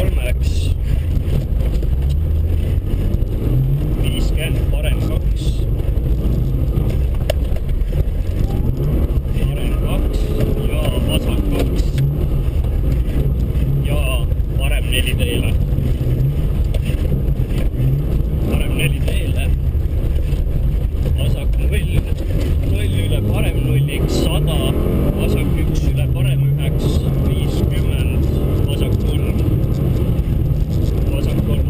kolmeks, 50 parem kaks, ja vasak kaks ja parem 4 teele. Parem 4 teele, vasak 0, 0 üle parem 0x 100, vasak 1 üle parem 1, 50, vasak 3, vasak 3,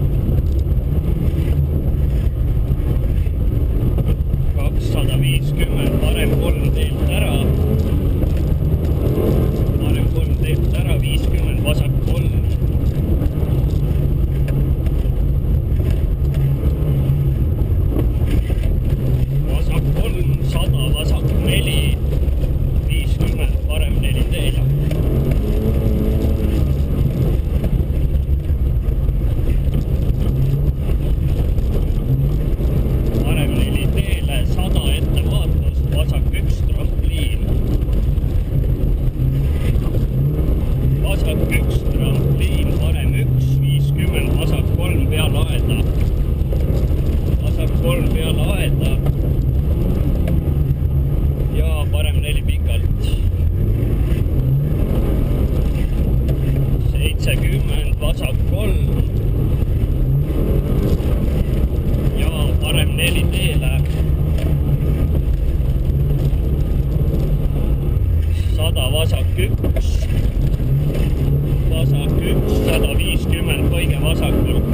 250, parem 3 teelt ära, parem 3 teelt ära, 50, vasak 3, vasak 3, 100, vasak 4, 50, parem 4 teele. Parem 4 teele, 100 ettevaatust, vasak 1 trampliin. Vasak 1 trampliin, parem 1, 50, vasak 3 peale aeda. Vasak 3 peale aeda. Ja parem 4 pikalt. 70, vasak 3. Ja parem 4 teele. 100, vasak 1. Vasak 1, 150, kõige vasakult.